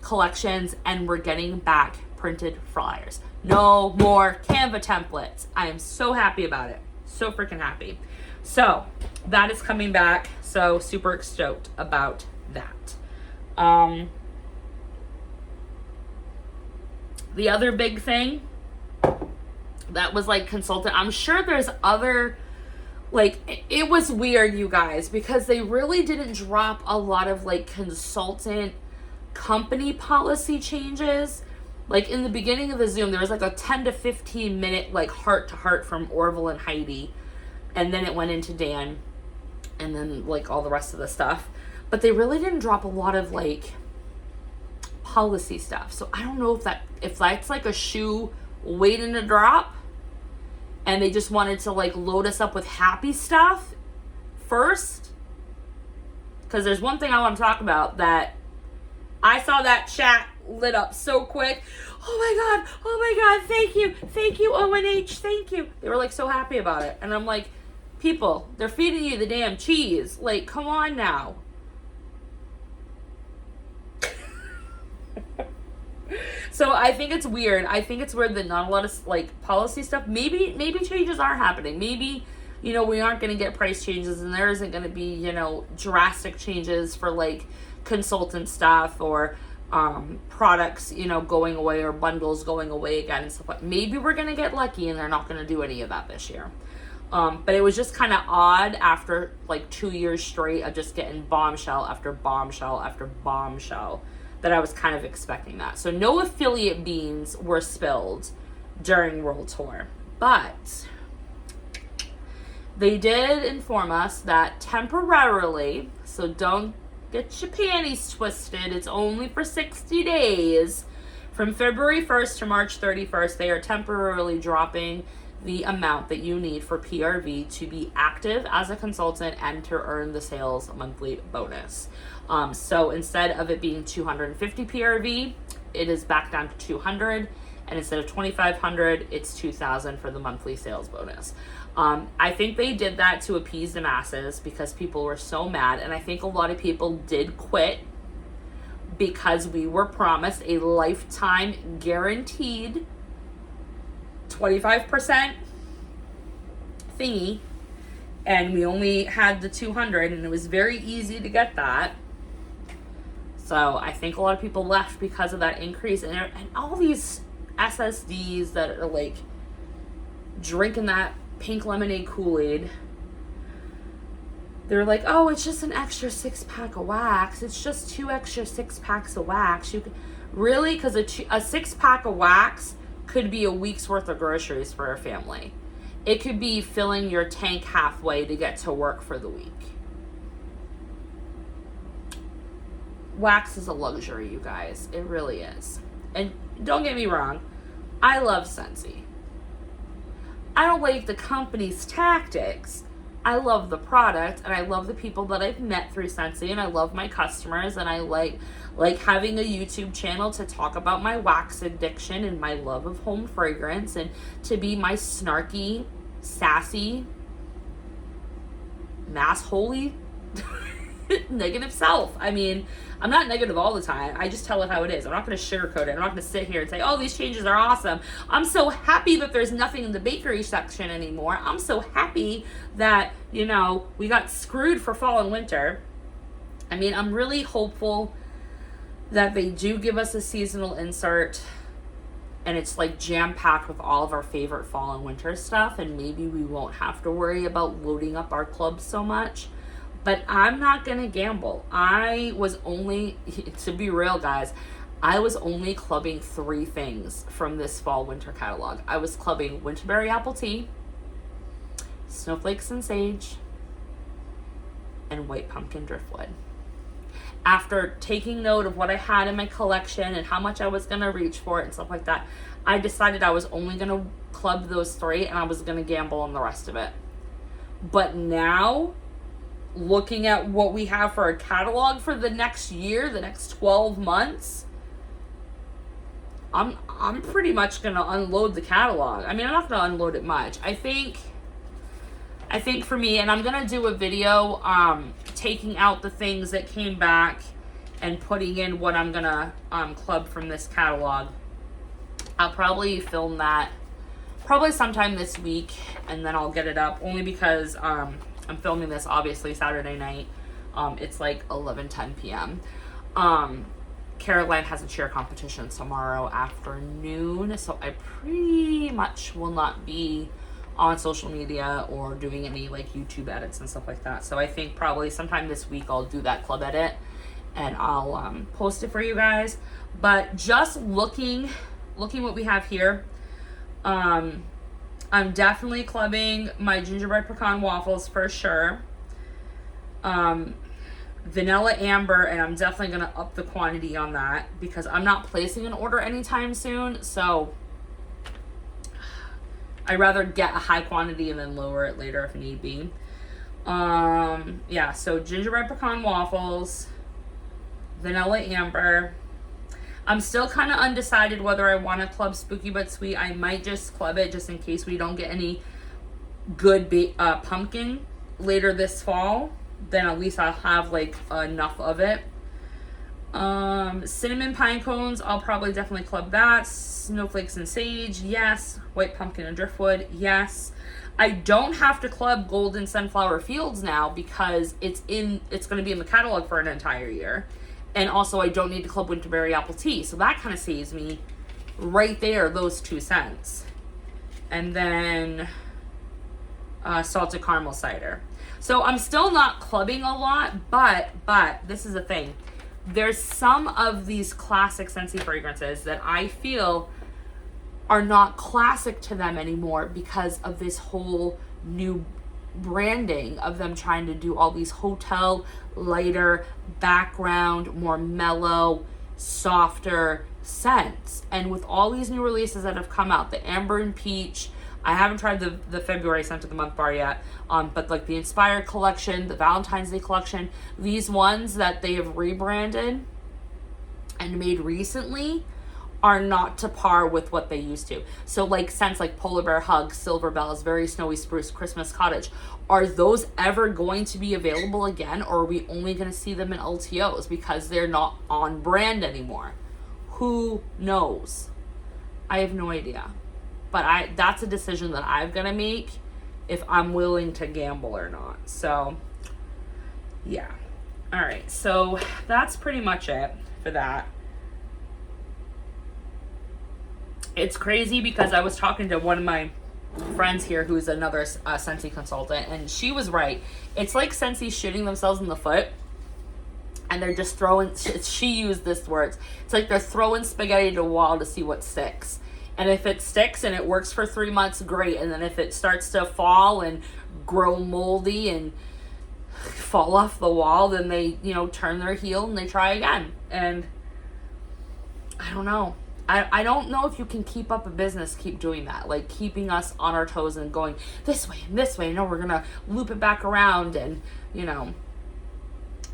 collections, and we're getting back printed flyers. No more Canva templates. I am so happy about it. So freaking happy. So that is coming back. So super stoked about that. The other big thing that was like consultant, I'm sure there's other, like, it was weird, you guys, because they really didn't drop a lot of like consultant company policy changes. Like in the beginning of the Zoom, there was like a 10 to 15 minute like heart to heart from Orville and Heidi, and then it went into Dan, and then like all the rest of the stuff. But they really didn't drop a lot of like policy stuff. So I don't know if that's like a shoe waiting to drop, and they just wanted to like load us up with happy stuff first. Because there's one thing I want to talk about that I saw that chat lit up so quick. Oh my god, thank you, ONH, thank you. They were like so happy about it. And I'm like, people, they're feeding you the damn cheese. Like, come on now. So I think it's weird. I think it's weird that not a lot of like policy stuff. Maybe changes are happening. Maybe, you know, we aren't going to get price changes, and there isn't going to be, you know, drastic changes for like consultant stuff or products, you know, going away, or bundles going away again and stuff like. Maybe we're going to get lucky and they're not going to do any of that this year. But it was just kind of odd after like 2 years straight of just getting bombshell after bombshell after bombshell that I was kind of expecting that. So no affiliate beans were spilled during World Tour, but they did inform us that temporarily, so don't get your panties twisted, it's only for 60 days. From February 1st to March 31st, they are temporarily dropping the amount that you need for PRV to be active as a consultant and to earn the sales monthly bonus. So instead of it being 250 PRV, it is back down to 200, and instead of 2,500, it's 2,000 for the monthly sales bonus. I think they did that to appease the masses because people were so mad, and I think a lot of people did quit because we were promised a lifetime guaranteed 25% thingy, and we only had the 200, and it was very easy to get that. So I think a lot of people left because of that increase, and all these SSDs that are like drinking that pink lemonade Kool-Aid. They're like, oh, it's just an extra 6-pack of wax. It's just 2 extra 6-packs of wax. You could really, because a 6-pack of wax could be a week's worth of groceries for a family. It could be filling your tank halfway to get to work for the week. Wax is a luxury, you guys. It really is. And don't get me wrong, I love Scentsy. I don't like the company's tactics. I love the product, and I love the people that I've met through Scentsy, and I love my customers, and I like having a YouTube channel to talk about my wax addiction and my love of home fragrance, and to be my snarky, sassy, mass-holy negative self. I mean, I'm not negative all the time. I just tell it how it is. I'm not going to sugarcoat it. I'm not going to sit here and say, oh, these changes are awesome. I'm so happy that there's nothing in the bakery section anymore. I'm so happy that, you know, we got screwed for fall and winter. I mean, I'm really hopeful that they do give us a seasonal insert, and it's like jam-packed with all of our favorite fall and winter stuff, and maybe we won't have to worry about loading up our clubs so much. But I'm not going to gamble. I was only, to be real, guys, I was only clubbing 3 things from this fall-winter catalog. I was clubbing Winterberry Apple Tea, Snowflakes and Sage, and White Pumpkin Driftwood. After taking note of what I had in my collection and how much I was going to reach for it and stuff like that, I decided I was only going to club those 3, and I was going to gamble on the rest of it. But now, looking at what we have for a catalog for the next year, the next 12 months, I'm pretty much going to unload the catalog. I mean, I'm not going to unload it much. I think for me, and I'm going to do a video taking out the things that came back and putting in what I'm going to club from this catalog. I'll probably film that probably sometime this week, and then I'll get it up, only because I'm filming this obviously Saturday night. It's like 11:10 p.m. Caroline has a cheer competition tomorrow afternoon, so I pretty much will not be on social media or doing any like YouTube edits and stuff like that. So I think probably sometime this week I'll do that club edit, and I'll post it for you guys. But just looking what we have here, I'm definitely clubbing my gingerbread pecan waffles for sure. Vanilla amber, and I'm definitely going to up the quantity on that because I'm not placing an order anytime soon. So I'd rather get a high quantity and then lower it later if need be. Yeah, so gingerbread pecan waffles, vanilla amber. I'm still kind of undecided whether I want to club Spooky But Sweet. I might just club it just in case we don't get any good pumpkin later this fall. Then at least I'll have like enough of it. Cinnamon pine cones, I'll probably definitely club that. Snowflakes and sage, yes. White pumpkin and driftwood, yes. I don't have to club golden sunflower fields now because it's going to be in the catalog for an entire year. And also I don't need to club winterberry apple tea. So that kind of saves me right there, those 2 cents. And then salted caramel cider. So I'm still not clubbing a lot, but this is the thing. There's some of these classic Scentsy fragrances that I feel are not classic to them anymore because of this whole new branding of them trying to do all these hotel, lighter, background, more mellow, softer scents. And with all these new releases that have come out, the Amber and Peach, I haven't tried the February Scent of the Month bar yet, but like the Inspired collection, the Valentine's Day collection, these ones that they have rebranded and made recently are not to par with what they used to. So like scents like Polar Bear Hug, Silver Bells, Very Snowy Spruce, Christmas Cottage, are those ever going to be available again, or are we only going to see them in LTOs because they're not on brand anymore? Who knows? I have no idea. But that's a decision that I've got to make if I'm willing to gamble or not. So, yeah. All right. So that's pretty much it for that. It's crazy because I was talking to one of my friends here who's another Scentsy consultant, and she was right. It's like Scentsy shooting themselves in the foot, and they're just throwing, she used this words, it's like they're throwing spaghetti to a wall to see what sticks. And if it sticks and it works for 3 months, great. And then if it starts to fall and grow moldy and fall off the wall, then they, turn their heel and they try again. And I don't know. I don't know if you can keep up a business, keep doing that. Like keeping us on our toes and going this way and this way. No, we're going to loop it back around. And,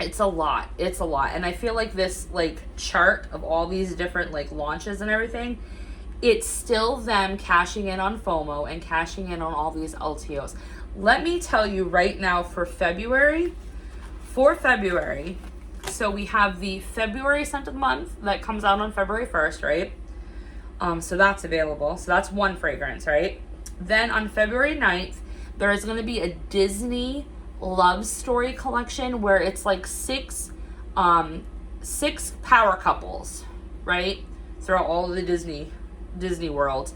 it's a lot. It's a lot. And I feel like this chart of all these different launches and everything, it's still them cashing in on FOMO and cashing in on all these LTOs. Let me tell you right now for February, so we have the February Scent of the Month that comes out on February 1st, right? So that's available. So that's one fragrance, right? Then on February 9th, there is going to be a Disney Love Story collection where it's six power couples, right? Throughout all of the Disney World,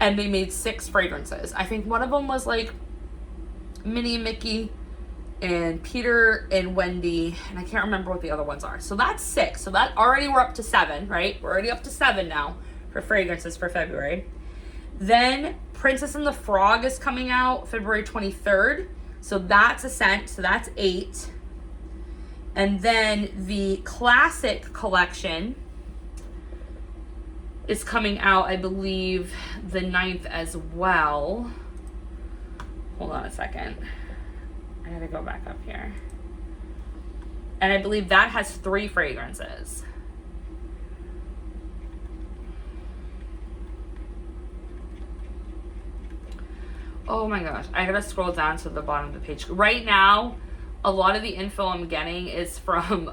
and they made 6 fragrances. I think one of them was Minnie and Mickey and Peter and Wendy, and I can't remember what the other ones are. So that's 6. So that already we're up to 7, right? We're already up to 7 now for fragrances for February. Then Princess and the Frog is coming out February 23rd. So that's a scent. So that's 8. And then the Classic collection is coming out, I believe, the 9th as well. Hold on a second. I gotta go back up here. And I believe that has 3 fragrances. Oh my gosh. I gotta scroll down to the bottom of the page. Right now, a lot of the info I'm getting is from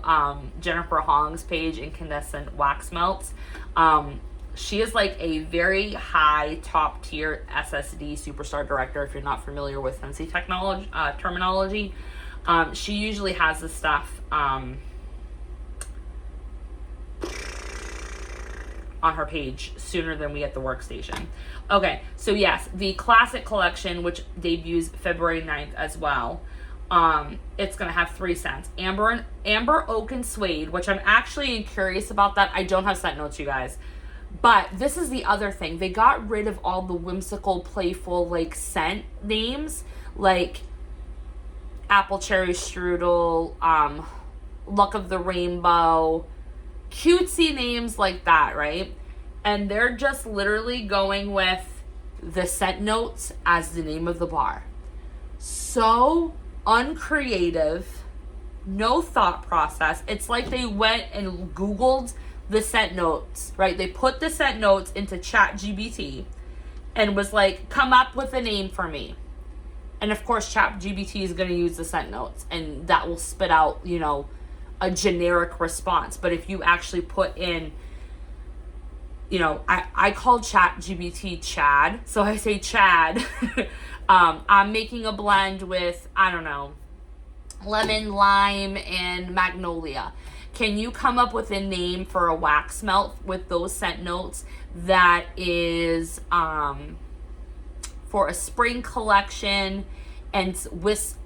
Jennifer Hong's page, Incandescent Wax Melts. She is a very high top tier SSD superstar director. If you're not familiar with Scentsy technology terminology, she usually has this stuff on her page sooner than we get the workstation. Okay, so yes, the Classic collection, which debuts February 9th as well. It's gonna have 3 scents: amber, oak, and suede. Which I'm actually curious about that. I don't have scent notes, you guys. But this is the other thing. They got rid of all the whimsical, playful, scent names. Apple Cherry Strudel, Luck of the Rainbow. Cutesy names like that, right? And they're just literally going with the scent notes as the name of the bar. So uncreative. No thought process. It's like they went and Googled the scent notes, right? They put the scent notes into ChatGPT and was come up with a name for me. And of course, ChatGPT is going to use the scent notes, and that will spit out, a generic response. But if you actually put in, you know, I call ChatGPT Chad. So I say, Chad, I'm making a blend with, I don't know, lemon, lime, and magnolia. Can you come up with a name for a wax melt with those scent notes that is for a spring collection and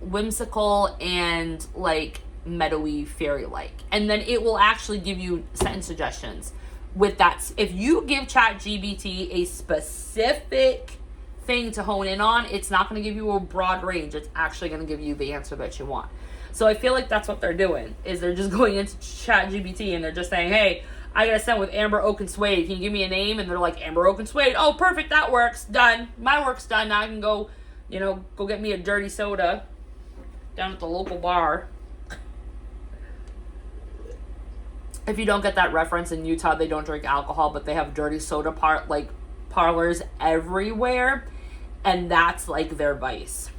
whimsical and like meadowy, fairy-like? And then it will actually give you scent suggestions with that. If you give ChatGPT a specific thing to hone in on, it's not going to give you a broad range. It's actually going to give you the answer that you want. So I feel like that's what they're doing, is they're just going into ChatGPT and they're just saying, hey, I got a scent with amber, oak, and suede. Can you give me a name? And they're like, amber, oak, and suede. Oh, perfect. That works. Done. My work's done. Now I can go, you know, go get me a dirty soda down at the local bar. If you don't get that reference, in Utah, they don't drink alcohol, but they have dirty soda parlors everywhere. And that's like their vice.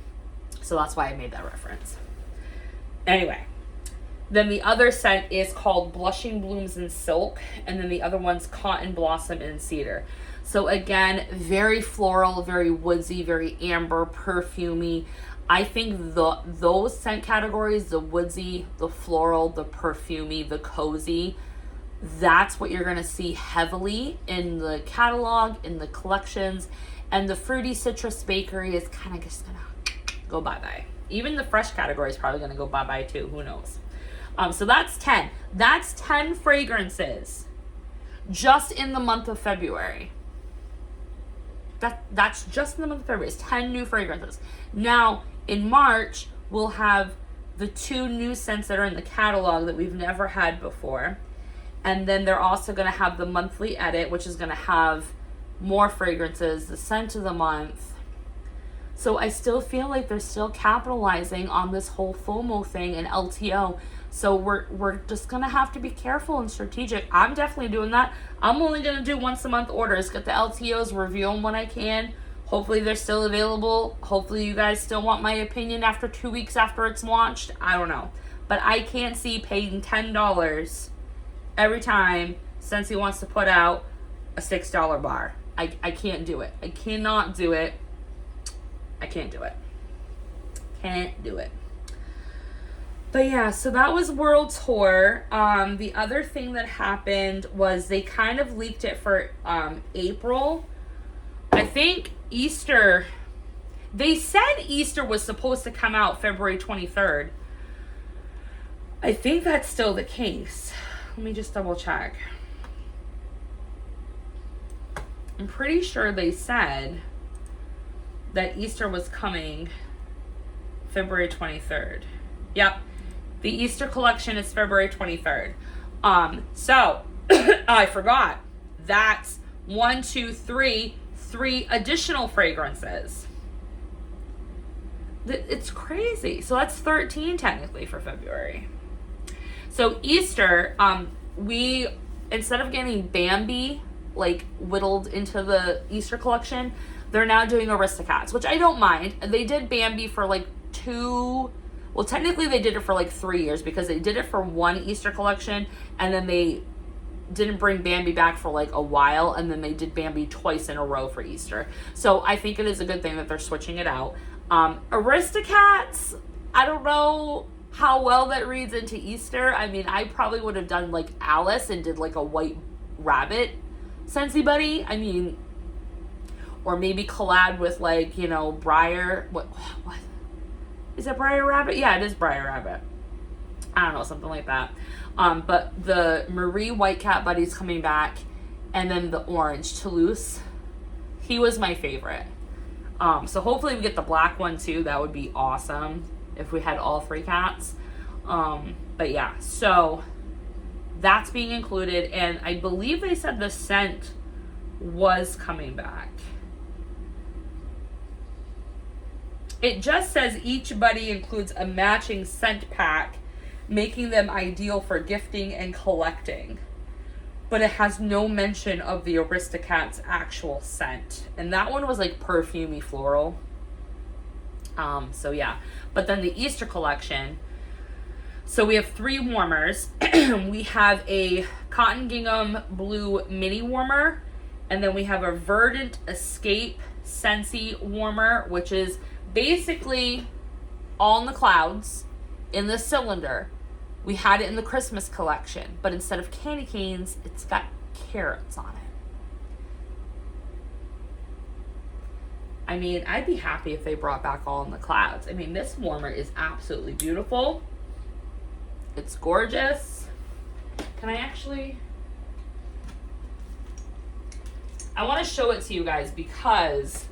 So that's why I made that reference. Anyway, then the other scent is called Blushing Blooms and Silk, and then the other one's Cotton Blossom and Cedar. So again, very floral, very woodsy, very amber, perfumey. I think those scent categories, the woodsy, the floral, the perfumey, the cozy, that's what you're going to see heavily in the catalog, in the collections, and the fruity citrus bakery is kind of just going to go bye-bye. Even the fresh category is probably going to go bye-bye too. Who knows? So that's 10. That's 10 fragrances just in the month of February. That's just in the month of February. It's 10 new fragrances. Now, in March, we'll have the 2 new scents that are in the catalog that we've never had before. And then they're also going to have the monthly edit, which is going to have more fragrances, the scent of the month. So I still feel like they're still capitalizing on this whole FOMO thing and LTO. So we're just going to have to be careful and strategic. I'm definitely doing that. I'm only going to do once a month orders, get the LTOs, review them when I can. Hopefully they're still available. Hopefully you guys still want my opinion after 2 weeks after it's launched. I don't know. But I can't see paying $10 every time Scentsy wants to put out a $6 bar. I can't do it. I cannot do it. I can't do it. Can't do it. But yeah, so that was World Tour. The other thing that happened was they kind of leaked it for April. I think Easter, they said Easter was supposed to come out February 23rd. I think that's still the case. Let me just double check. I'm pretty sure they said that Easter was coming February 23rd. Yep. The Easter collection is February 23rd. So I forgot. That's 3 additional fragrances. It's crazy. So that's 13 technically for February. So Easter, we, instead of getting Bambi like whittled into the Easter collection, they're now doing Aristocats, which I don't mind. They did Bambi for like 2, well, technically they did it for like 3 years because they did it for one Easter collection and then they didn't bring Bambi back for like a while, and then they did Bambi twice in a row for Easter. So I think it is a good thing that they're switching it out. Aristocats, I don't know how well that reads into Easter. I mean, I probably would have done like Alice and did like a white rabbit Scentsy buddy. I mean, or maybe collab with like, you know, Briar. What is it? Briar Rabbit? Yeah, it is Briar Rabbit. I don't know, something like that. But the Marie White Cat buddy's coming back, and then the orange Toulouse. He was my favorite. So hopefully we get the black one too. That would be awesome if we had all 3 cats. But yeah, so that's being included, and I believe they said the scent was coming back. It just says each buddy includes a matching scent pack, making them ideal for gifting and collecting. But it has no mention of the Aristocats' actual scent. And that one was like perfumey floral. So yeah. But then the Easter collection. So we have 3 warmers. We have a cotton gingham blue mini warmer, and then we have a Verdant Escape Scentsy warmer, which is basically all in the clouds in the cylinder. We had it in the Christmas collection, but instead of candy canes, it's got carrots on it. I mean, I'd be happy if they brought back all in the clouds. I mean, this warmer is absolutely beautiful. It's gorgeous. Can I actually... I want to show it to you guys because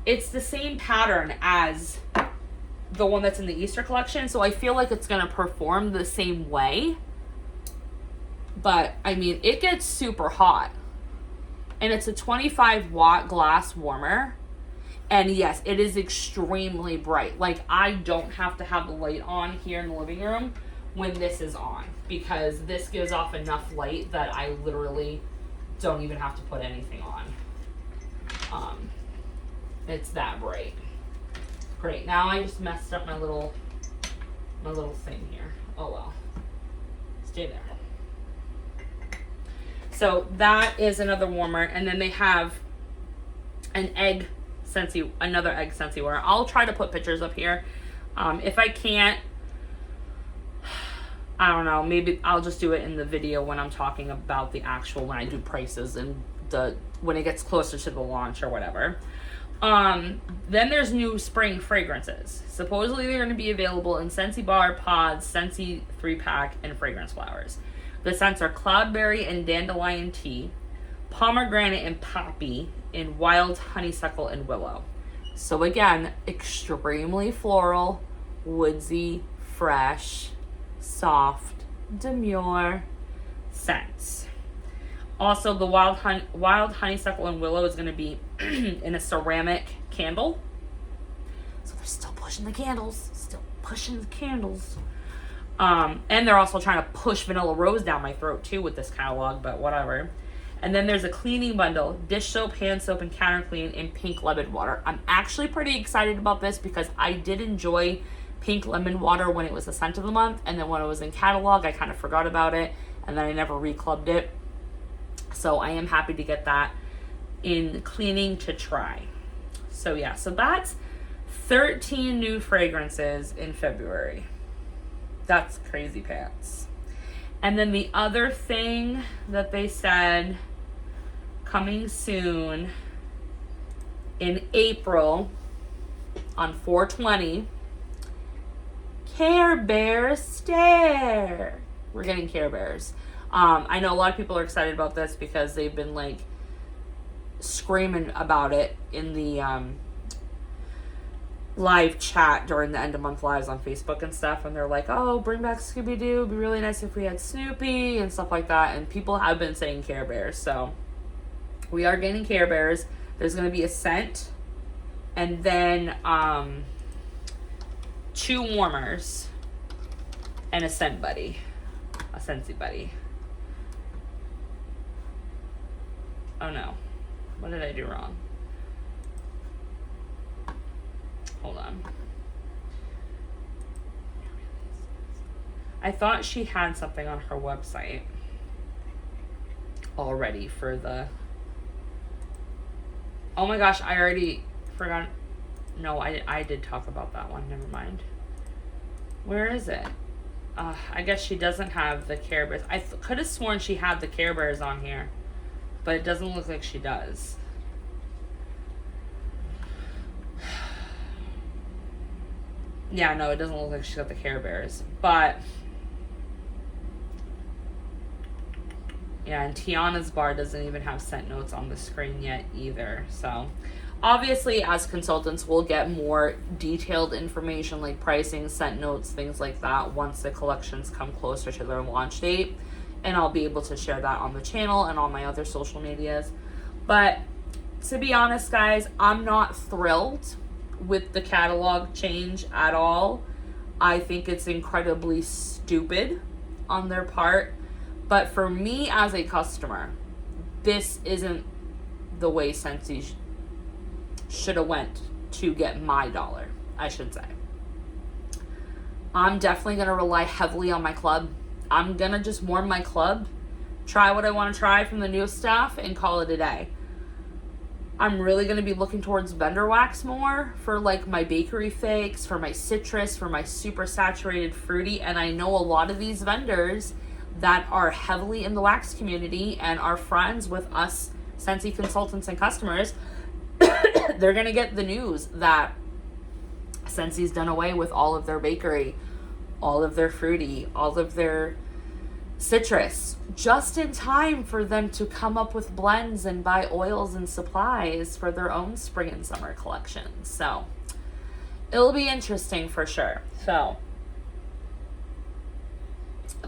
it's the same pattern as the one that's in the Easter collection. So I feel like it's going to perform the same way. But, I mean, it gets super hot. And it's a 25-watt glass warmer. And yes, it is extremely bright. Like, I don't have to have the light on here in the living room when this is on, because this gives off enough light that I literally don't even have to put anything on. It's that bright. Great. Now I just messed up my little thing here. Oh well. Stay there. So that is another warmer, and then they have another egg Scentsy warmer. I'll try to put pictures up here. If I can't, I don't know, maybe I'll just do it in the video when I'm talking about the actual, when I do prices and when it gets closer to the launch or whatever. Then there's new spring fragrances. Supposedly they're going to be available in Scentsy Bar, Pods, Scentsy 3-pack, and Fragrance Flowers. The scents are Cloudberry and Dandelion Tea, Pomegranate and Poppy, and Wild Honeysuckle and Willow. So again, extremely floral, woodsy, fresh, soft, demure scents. Also, the Wild Honeysuckle and Willow is going to be in a ceramic candle. So they're still pushing the candles. And they're also trying to push Vanilla Rose down my throat too with this catalog, but whatever. And then there's a cleaning bundle, dish soap, hand soap, and counter clean in pink lemon water. I'm actually pretty excited about this because I did enjoy pink lemon water when it was a scent of the month, and then when it was in catalog, I kind of forgot about it, and then I never reclubbed it. So I am happy to get that in cleaning to try. So yeah, so that's 13 new fragrances in February. That's crazy pants. And then the other thing that they said coming soon in April on 4/20, Care Bear Stare. We're getting Care Bears. I know a lot of people are excited about this because they've been like screaming about it in the live chat during the end of month lives on Facebook and stuff, and they're like, oh, bring back Scooby-Doo, it'd be really nice if we had Snoopy and stuff like that, and people have been saying Care Bears, so we are getting Care Bears. There's going to be a scent, and then 2 warmers and a scent buddy, a Scentsy buddy. Oh no, what did I do wrong? Hold on. I thought she had something on her website already for the... Oh my gosh, I already forgot. No, I did talk about that one. Never mind. Where is it? I guess she doesn't have the Care Bears. I could have sworn she had the Care Bears on here, but it doesn't look like she does. Yeah, no, it doesn't look like she's got the Care Bears. But, yeah, and Tiana's bar doesn't even have scent notes on the screen yet either. So, obviously, as consultants, we'll get more detailed information like pricing, scent notes, things like that once the collections come closer to their launch date. And I'll be able to share that on the channel and on my other social medias. But, to be honest, guys, I'm not thrilled with the catalog change at all. I think it's incredibly stupid on their part, but for me as a customer, this isn't the way Scentsy should have went to get my dollar, I should say. I'm definitely going to rely heavily on my club. I'm going to just warm my club, try what I want to try from the new stuff, and call it a day. I'm really going to be looking towards vendor wax more for like my bakery fakes, for my citrus, for my super saturated fruity. And I know a lot of these vendors that are heavily in the wax community and are friends with us Scentsy consultants and customers. They're going to get the news that Scentsy's done away with all of their bakery, all of their fruity, all of their citrus, just in time for them to come up with blends and buy oils and supplies for their own spring and summer collections. So it'll be interesting for sure. So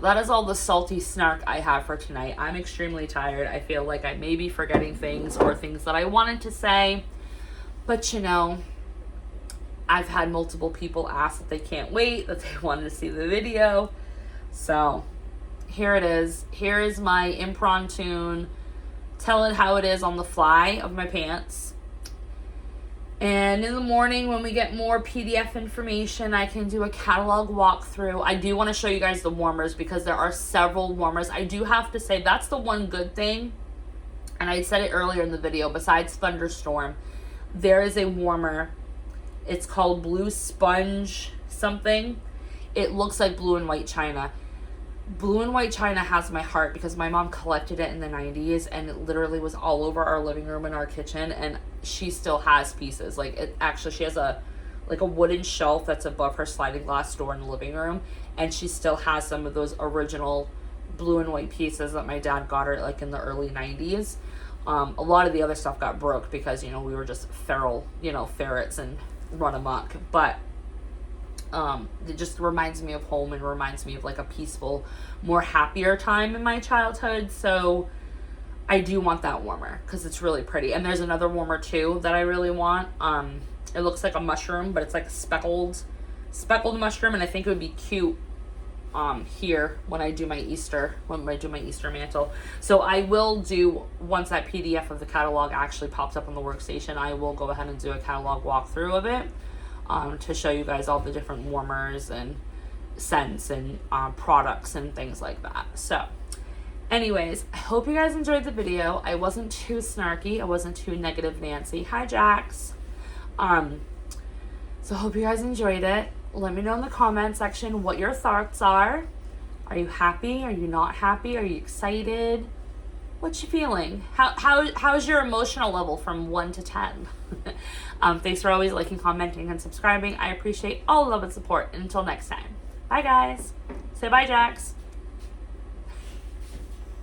that is all the salty snark I have for tonight. I'm extremely tired. I feel like I may be forgetting things or things that I wanted to say, but you know, I've had multiple people ask that they can't wait, that they wanted to see the video. So here it is. Here is my impromptu, tell it how it is on the fly of my pants. And in the morning when we get more PDF information, I can do a catalog walkthrough. I do want to show you guys the warmers because there are several warmers. I do have to say that's the one good thing. And I said it earlier in the video, besides Thunderstorm, there is a warmer. It's called Blue Sponge something. It looks like blue and white china. Blue and white china has my heart because my mom collected it in the 90s and it literally was all over our living room and our kitchen, and she still has pieces. Like, it actually, she has a wooden shelf that's above her sliding glass door in the living room, and she still has some of those original blue and white pieces that my dad got her like in the early 90s. A lot of the other stuff got broke because, you know, we were just feral, you know, ferrets and run amok. But it just reminds me of home and reminds me of like a peaceful, more happier time in my childhood. So I do want that warmer because it's really pretty. And there's another warmer too that I really want. It looks like a mushroom, but it's like speckled mushroom, and I think it would be cute here when I do my Easter mantle. So I will do, once that PDF of the catalog actually pops up on the workstation, I will go ahead and do a catalog walkthrough of it to show you guys all the different warmers and scents and products and things like that. So anyways, I hope you guys enjoyed the video. I wasn't too snarky. I wasn't too negative Nancy. Hi, Jax. So hope you guys enjoyed it. Let me know in the comment section what your thoughts are. Are you happy? Are you not happy? Are you excited? What you feeling? How's your emotional level from 1 to 10? Thanks for always liking, commenting, and subscribing. I appreciate all the love and support. Until next time. Bye, guys. Say bye, Jax.